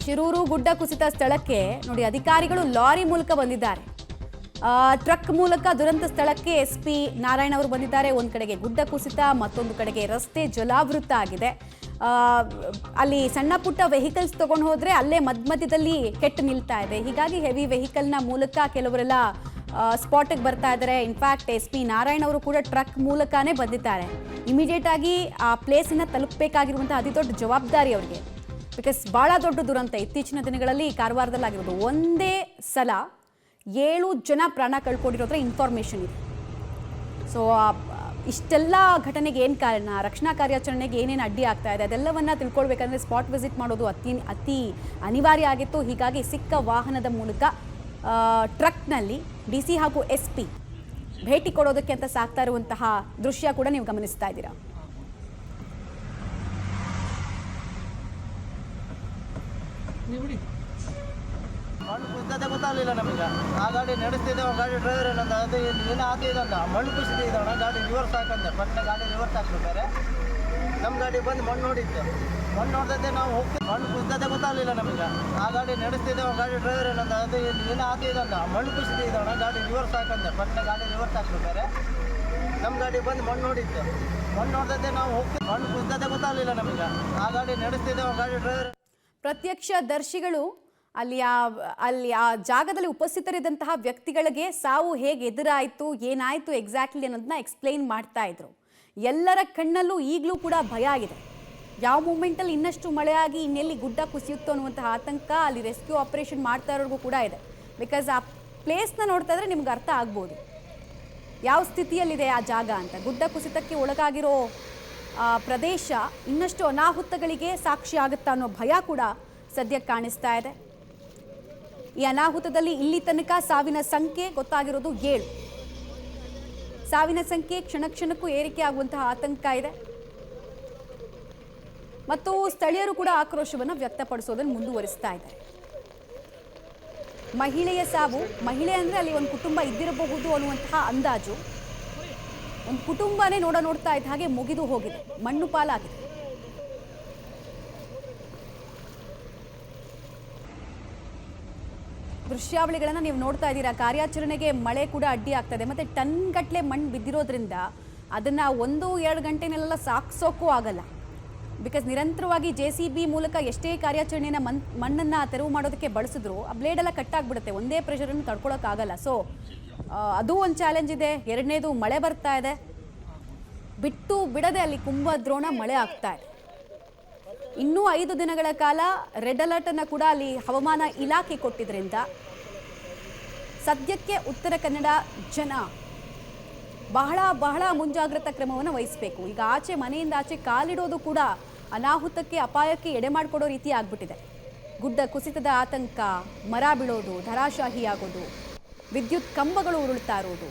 ಶಿರೂರು ಗುಡ್ಡ ಕುಸಿತ ಸ್ಥಳಕ್ಕೆ ನೋಡಿ ಅಧಿಕಾರಿಗಳು ಲಾರಿ ಮೂಲಕ ಬಂದಿದ್ದಾರೆ. ಟ್ರಕ್ ಮೂಲಕ ದುರಂತ ಸ್ಥಳಕ್ಕೆ ಎಸ್ಪಿ ನಾರಾಯಣ ಅವರು ಬಂದಿದ್ದಾರೆ. ಒಂದು ಕಡೆಗೆ ಗುಡ್ಡ ಕುಸಿತ, ಮತ್ತೊಂದು ಕಡೆಗೆ ರಸ್ತೆ ಜಲಾವೃತ ಆಗಿದೆ. ಅಲ್ಲಿ ಸಣ್ಣ ಪುಟ್ಟ ವೆಹಿಕಲ್ಸ್ ತಗೊಂಡು ಹೋದ್ರೆ ಅಲ್ಲೇ ಮಧ್ಯದಲ್ಲಿ ಕೆಟ್ಟು ನಿಲ್ತಾ ಇದೆ. ಹೀಗಾಗಿ ಹೆವಿ ವೆಹಿಕಲ್ನ ಮೂಲಕ ಕೆಲವರೆಲ್ಲ ಸ್ಪಾಟಿಗೆ ಬರ್ತಾ ಇದ್ದಾರೆ. ಇನ್ಫ್ಯಾಕ್ಟ್ ಎಸ್ಪಿ ನಾರಾಯಣ ಅವರು ಕೂಡ ಟ್ರಕ್ ಮೂಲಕನೇ ಬಂದಿದ್ದಾರೆ. ಇಮಿಡಿಯೇಟ್ ಆಗಿ ಆ ಪ್ಲೇಸನ್ನ ತಲುಪಬೇಕಾಗಿರುವಂತಹ ಅತಿ ದೊಡ್ಡ ಜವಾಬ್ದಾರಿ ಅವರಿಗೆ. ಬಿಕಾಸ್ ಭಾಳ ದೊಡ್ಡ ದುರಂತ ಇತ್ತೀಚಿನ ದಿನಗಳಲ್ಲಿ ಕಾರವಾರದಲ್ಲಿ ಆಗಿರೋದು. ಒಂದೇ ಸಲ 7 ಜನ ಪ್ರಾಣ ಕಳ್ಕೊಂಡಿರೋದ್ರ ಇನ್ಫಾರ್ಮೇಷನ್ ಇದೆ. ಸೊ ಇಷ್ಟೆಲ್ಲ ಘಟನೆಗೆ ಏನು ಕಾರಣ, ರಕ್ಷಣಾ ಕಾರ್ಯಾಚರಣೆಗೆ ಏನೇನು ಅಡ್ಡಿ ಆಗ್ತಾ ಇದೆ, ಅದೆಲ್ಲವನ್ನ ತಿಳ್ಕೊಳ್ಬೇಕಂದ್ರೆ ಸ್ಪಾಟ್ ವಿಸಿಟ್ ಮಾಡೋದು ಅತಿ ಅನಿವಾರ್ಯ ಆಗಿತ್ತು. ಹೀಗಾಗಿ ಸಿಕ್ಕ ವಾಹನದ ಮೂಲಕ ಟ್ರಕ್ನಲ್ಲಿ DC ಹಾಗೂ SP ಭೇಟಿ ಕೊಡೋದಕ್ಕೆ ಅಂತ ಸಾಕ್ತಾ ಇರುವಂತಹ ದೃಶ್ಯ ಕೂಡ ನೀವು ಗಮನಿಸ್ತಾ ಇದ್ದೀರಾ. ಮಣ್ಣು ಕುಸಿದ ಗೊತ್ತಾಗಲಿಲ್ಲ ನಮಗೆ. ಆ ಗಾಡಿ ನಡೆಸ್ತಿದ್ದೇವೆ, ಗಾಡಿ ಡ್ರೈವರ್ ಏನಂದ ಅದು ಏನು ಆಗ್ತಿದಂದ ಮಣ್ಣು ಕುಸಿದ ಇದ್ದವಣ ಗಾಡಿ ರಿವರ್ಸ್ ಹಾಕಂದೆ. ಪಟ್ಟಣ ಗಾಡಿ ರಿವರ್ಸ್ ಹಾಕ್ಬೇಕಾರೆ ನಮ್ಮ ಗಾಡಿ ಬಂದು ಮಣ್ಣು ನೋಡಿತ್ತು. ಮಣ್ಣು ನೋಡ್ದೈತೆ ನಾವು ಹೋಗ್ತೀವಿ. ಮಣ್ಣು ಕುಸಿದ ಗೊತ್ತಾಗಲಿಲ್ಲ ನಮಗೆ. ಆ ಗಾಡಿ ನಡೆಸ್ತಿದ್ದೇವೆ, ಗಾಡಿ ಡ್ರೈವರ್ ಏನಂದ ಅದು ಏನು ಆಗ್ತಿದಂದ ಮಣ್ಣು ಕುಸಿದ ಇದ್ದವಣ ಗಾಡಿ ರಿವರ್ಸ್ ಹಾಕಂದೆ. ಪಟ್ಟಣ ಗಾಡಿ ರಿವರ್ಸ್ ಹಾಕ್ಬೇಕಾರೆ ನಮ್ಮ ಗಾಡಿ ಬಂದು ಮಣ್ಣು ನೋಡಿತ್ತು. ಮಣ್ಣು ನೋಡ್ದೈತೆ ನಾವು ಹೋಗ್ತೀವಿ. ಮಣ್ಣು ಕುಸಿದ ಗೊತ್ತಾಗಲಿಲ್ಲ ನಮಗೆ. ಆ ಗಾಡಿ ನಡೆಸ್ತಿದ್ದೇವೆ, ಗಾಡಿ ಡ್ರೈವರ್. ಪ್ರತ್ಯಕ್ಷದರ್ಶಿಗಳು ಅಲ್ಲಿ ಆ ಜಾಗದಲ್ಲಿ ಉಪಸ್ಥಿತರಿದ್ದಂತಹ ವ್ಯಕ್ತಿಗಳಿಗೆ ಸಾವು ಹೇಗೆ ಎದುರಾಯಿತು, ಏನಾಯಿತು ಎಕ್ಸಾಕ್ಟ್ಲಿ ಅನ್ನೋದನ್ನ ಎಕ್ಸ್ಪ್ಲೈನ್ ಮಾಡ್ತಾ ಇದ್ರು. ಎಲ್ಲರ ಕಣ್ಣಲ್ಲೂ ಈಗಲೂ ಕೂಡ ಭಯ ಆಗಿದೆ. ಯಾವ ಮೂಮೆಂಟಲ್ಲಿ ಇನ್ನಷ್ಟು ಮಳೆಯಾಗಿ ಇನ್ನೆಲ್ಲಿ ಗುಡ್ಡ ಕುಸಿಯುತ್ತೋ ಅನ್ನುವಂತಹ ಆತಂಕ ಅಲ್ಲಿ ರೆಸ್ಕ್ಯೂ ಆಪರೇಷನ್ ಮಾಡ್ತಾ ಇರೋರಿಗೂ ಕೂಡ ಇದೆ. ಬಿಕಾಸ್ ಆ ಪ್ಲೇಸ್ನ ನೋಡ್ತಾ ಇದ್ರೆ ನಿಮ್ಗೆ ಅರ್ಥ ಆಗ್ಬೋದು ಯಾವ ಸ್ಥಿತಿಯಲ್ಲಿದೆ ಆ ಜಾಗ ಅಂತ. ಗುಡ್ಡ ಕುಸಿತಕ್ಕೆ ಒಳಗಾಗಿರೋ ಪ್ರದೇಶ ಇನ್ನಷ್ಟು ಅನಾಹುತಗಳಿಗೆ ಸಾಕ್ಷಿ ಆಗುತ್ತಾ ಅನ್ನೋ ಭಯ ಕೂಡ ಸದ್ಯಕ್ಕೆ ಕಾಣಿಸ್ತಾ ಇದೆ. ಈ ಅನಾಹುತದಲ್ಲಿ ಇಲ್ಲಿ ತನಕ ಸಾವಿನ ಸಂಖ್ಯೆ ಗೊತ್ತಾಗಿರೋದು 7. ಸಾವಿನ ಸಂಖ್ಯೆ ಕ್ಷಣ ಕ್ಷಣಕ್ಕೂ ಏರಿಕೆ ಆಗುವಂತಹ ಆತಂಕ ಇದೆ. ಮತ್ತು ಸ್ಥಳೀಯರು ಕೂಡ ಆಕ್ರೋಶವನ್ನು ವ್ಯಕ್ತಪಡಿಸೋದನ್ನು ಮುಂದುವರಿಸ್ತಾ ಇದ್ದಾರೆ. ಮಹಿಳೆಯ ಸಾವು, ಮಹಿಳೆ ಅಂದರೆ ಅಲ್ಲಿ ಒಂದು ಕುಟುಂಬ ಇದ್ದಿರಬಹುದು ಅನ್ನುವಂತಹ ಅಂದಾಜು. ಒಂದು ಕುಟುಂಬನೇ ನೋಡ್ತಾ ಇದ್ದ ಹಾಗೆ ಮುಗಿದು ಹೋಗಿದೆ, ಮಣ್ಣು ಪಾಲಾಗಿದೆ. ದೃಶ್ಯಾವಳಿಗಳನ್ನು ನೀವು ನೋಡ್ತಾ ಇದ್ದೀರಾ. ಕಾರ್ಯಾಚರಣೆಗೆ ಮಳೆ ಕೂಡ ಅಡ್ಡಿ ಆಗ್ತದೆ. ಮತ್ತು ಟನ್ಗಟ್ಟಲೆ ಮಣ್ಣು ಬಿದ್ದಿರೋದ್ರಿಂದ ಅದನ್ನು 1-2 ಗಂಟೆನೆಲ್ಲ ಸಾಗಿಸೋಕ್ಕೂ ಆಗಲ್ಲ. ಬಿಕಾಸ್ ನಿರಂತರವಾಗಿ JCB ಮೂಲಕ ಎಷ್ಟೇ ಕಾರ್ಯಾಚರಣೆಯನ್ನು ಮಣ್ಣನ್ನು ತೆರವು ಮಾಡೋದಕ್ಕೆ ಬಳಸಿದ್ರು ಆ ಬ್ಲೇಡೆಲ್ಲ ಕಟ್ಟಾಗ್ಬಿಡುತ್ತೆ. ಒಂದೇ ಪ್ರೆಷರನ್ನು ತಡ್ಕೊಳಕ್ಕಾಗಲ್ಲ. ಸೊ ಅದು ಒಂದು ಚಾಲೆಂಜ್ ಇದೆ. ಎರಡನೇದು ಮಳೆ ಬರ್ತಾ ಇದೆ, ಬಿಟ್ಟು ಬಿಡದೆ ಅಲ್ಲಿ ಕುಂಭದ್ರೋಣ ಮಳೆ ಆಗ್ತಾ ಇದೆ. ಇನ್ನೂ 5 ದಿನಗಳ ಕಾಲ ರೆಡ್ ಅಲರ್ಟನ್ನು ಕೂಡ ಅಲ್ಲಿ ಹವಾಮಾನ ಇಲಾಖೆ ಕೊಟ್ಟಿದ್ದರಿಂದ ಸದ್ಯಕ್ಕೆ ಉತ್ತರ ಕನ್ನಡ ಜನ ಬಹಳ ಮುಂಜಾಗ್ರತಾ ಕ್ರಮವನ್ನು ವಹಿಸಬೇಕು. ಈಗ ಮನೆಯಿಂದ ಆಚೆ ಕಾಲಿಡೋದು ಕೂಡ ಅನಾಹುತಕ್ಕೆ, ಅಪಾಯಕ್ಕೆ ಎಡೆ ಮಾಡಿಕೊಡೋ ರೀತಿ ಆಗ್ಬಿಟ್ಟಿದೆ. ಗುಡ್ಡ ಕುಸಿತದ ಆತಂಕ, ಮರ ಬೀಳೋದು, ಧರಾಶಾಹಿ ಆಗೋದು, ವಿದ್ಯುತ್ ಕಂಬಗಳು ಉರುಳ್ತಾ ಇರೋದು.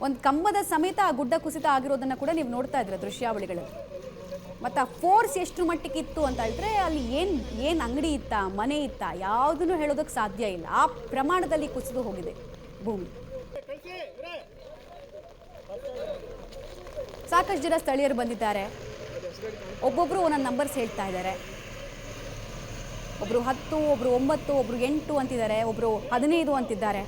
ಒಂದು ಕಂಬದ ಸಮೇತ ಆ ಗುಡ್ಡ ಕುಸಿತ ಆಗಿರೋದನ್ನು ಕೂಡ ನೀವು ನೋಡ್ತಾ ಇದ್ರೆ ದೃಶ್ಯಾವಳಿಗಳಲ್ಲಿ. ಮತ್ತು ಆ ಫೋರ್ಸ್ ಎಷ್ಟು ಮಟ್ಟಿಗೆ ಇತ್ತು ಅಂತ ಹೇಳಿದ್ರೆ ಅಲ್ಲಿ ಏನು ಅಂಗಡಿ ಇತ್ತಾ, ಮನೆ ಇತ್ತಾ, ಯಾವುದನ್ನು ಹೇಳೋದಕ್ಕೆ ಸಾಧ್ಯ ಇಲ್ಲ. ಆ ಪ್ರಮಾಣದಲ್ಲಿ ಕುಸಿದು ಹೋಗಿದೆ ಭೂಮಿ. ಸಾಕಷ್ಟು ಜನ ಸ್ಥಳೀಯರು ಬಂದಿದ್ದಾರೆ. ಒಬ್ಬೊಬ್ಬರು ಒಂದೊಂದು ನಂಬರ್ಸ್ ಹೇಳ್ತಾ ಇದ್ದಾರೆ. ಒಬ್ಬರು 10, ಒಬ್ಬರು 9, ಒಬ್ಬರು 8 ಅಂತಿದ್ದಾರೆ, ಒಬ್ಬರು 15 ಅಂತಿದ್ದಾರೆ.